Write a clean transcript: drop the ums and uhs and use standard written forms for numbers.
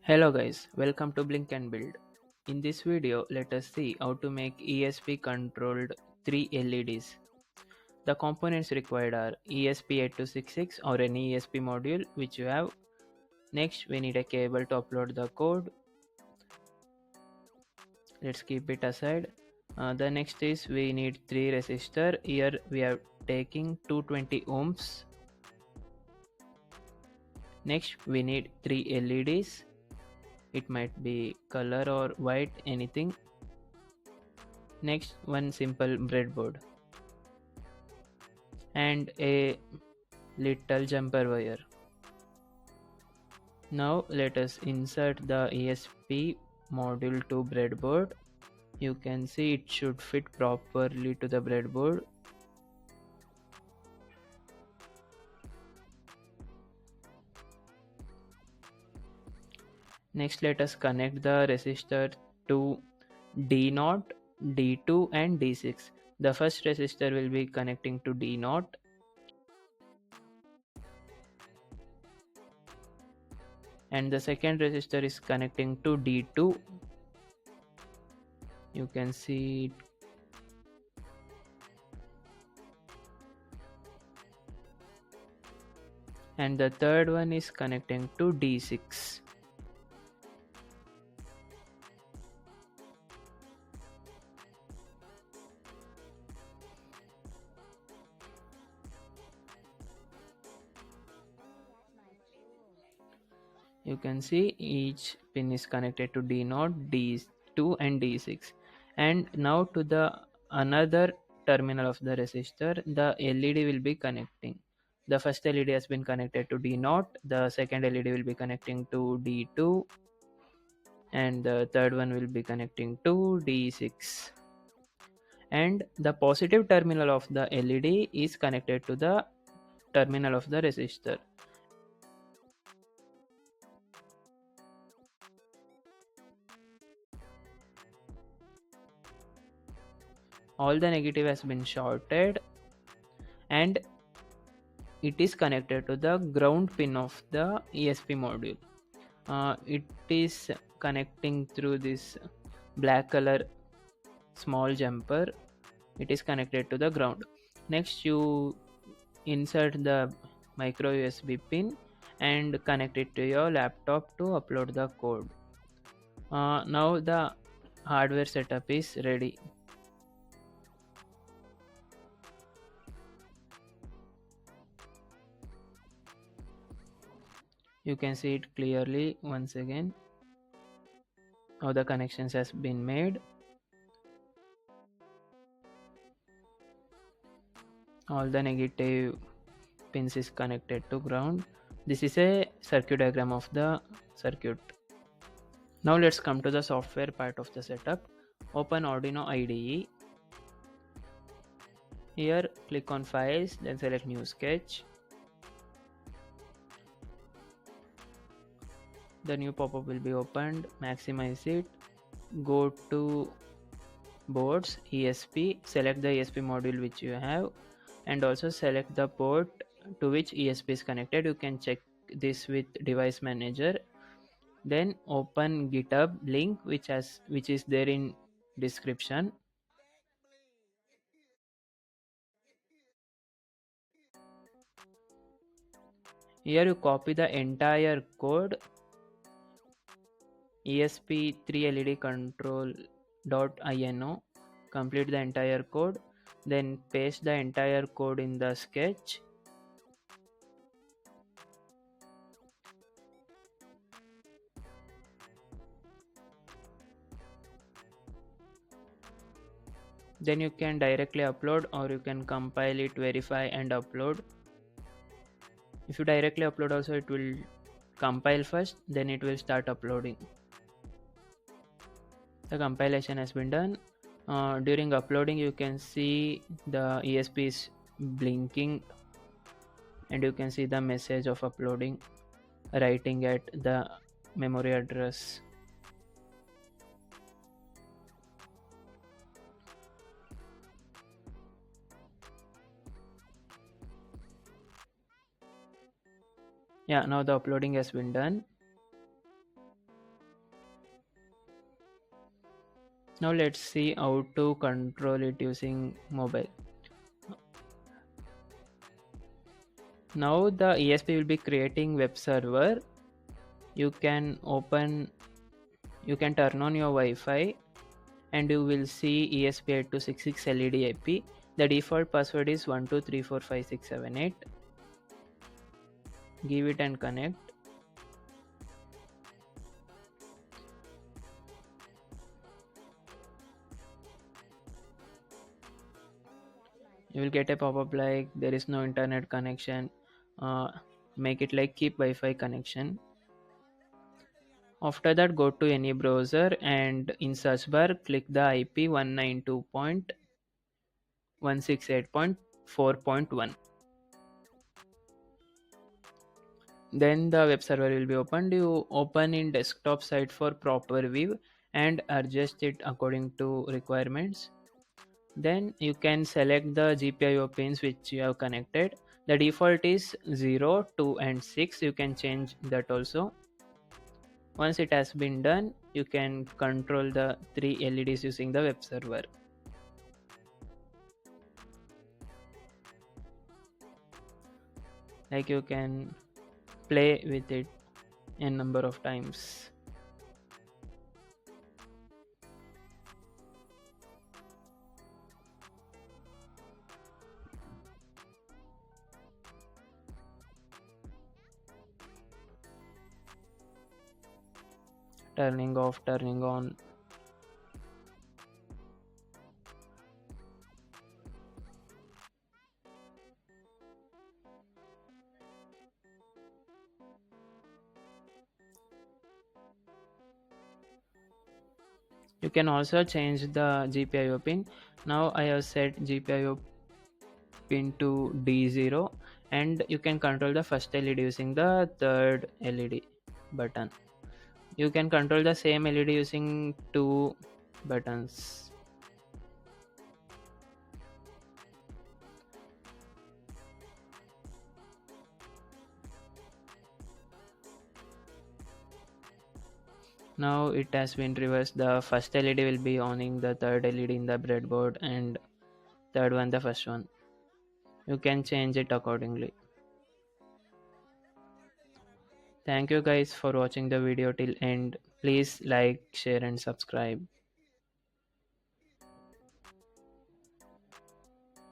Hello guys, welcome to BlinkNBuild. In this video, let us see how to make ESP controlled 3 LEDs. The components required are ESP8266 or an ESP module which you have. Next, we need a cable to upload the code. Let's keep it aside. The next is we need 3 resistors. Here we are taking 220 ohms. Next, we need 3 LEDs. It might be color or white, anything. Next, one simple breadboard and a little jumper wire. Now let us insert the ESP module to breadboard. You can see it should fit properly to the breadboard. Next, let us connect the resistor to D0, D2 and D6. The first resistor will be connecting to D0. And the second resistor is connecting to D2. You can see it. And the third one is connecting to D6. You can see each pin is connected to D0, D2 and D6. And now to the another terminal of the resistor, the LED will be connecting. The first LED has been connected to D0, the second LED will be connecting to D2 and the third one will be connecting to D6. And the positive terminal of the LED is connected to the terminal of the resistor. All the negative has been shorted and it is connected to the ground pin of the ESP module. It is connecting through this black color small jumper. It is connected to the ground. Next, you insert the micro USB pin and connect it to your laptop to upload the code. Now the hardware setup is ready. You can see it clearly once again how the connections has been made. All the negative pins is connected to ground. This is a circuit diagram of the circuit. Now let's come to the software part of the setup. Open Arduino IDE. Here click on Files, then select New Sketch. The new pop-up will be opened. Maximize it. Go to Boards, ESP. Select the ESP module which you have and also select the port to which ESP is connected. You can check this with Device Manager. Then open GitHub link which is there in description. Here you copy the entire code. ESP3LED control.ino. Complete the entire code. Then paste the entire code in the sketch. Then you can directly upload or you can compile it, verify and upload. If you directly upload also, it will compile first, then it will start uploading. The compilation has been done. During uploading you can see the ESP is blinking and you can see the message of uploading writing at the memory address. Yeah, now the uploading has been done. Now let's see how to control it using mobile. Now the ESP will be creating web server. You can turn on your Wi-Fi and you will see ESP8266 LED IP. The default password is 12345678. Give it and connect. You will get a pop-up like there is no internet connection. Make it like keep Wi-Fi connection. After that, go to any browser and in search bar click the IP 192.168.4.1. Then the web server will be opened. You open in desktop side for proper view and adjust it according to requirements. Then you can select the GPIO pins which you have connected. The default is 0, 2 and 6. You can change that also. Once it has been done, you can control the 3 LEDs using the web server. Like you can play with it a number of times. Turning off, turning on. You can also change the GPIO pin. Now I have set GPIO pin to D0 and you can control the first LED using the third LED button. You can control the same LED using 2 buttons. Now it has been reversed. The first LED will be owning the third LED in the breadboard and third one the first one. You can change it accordingly. Thank you guys for watching the video till end. Please like, share and subscribe.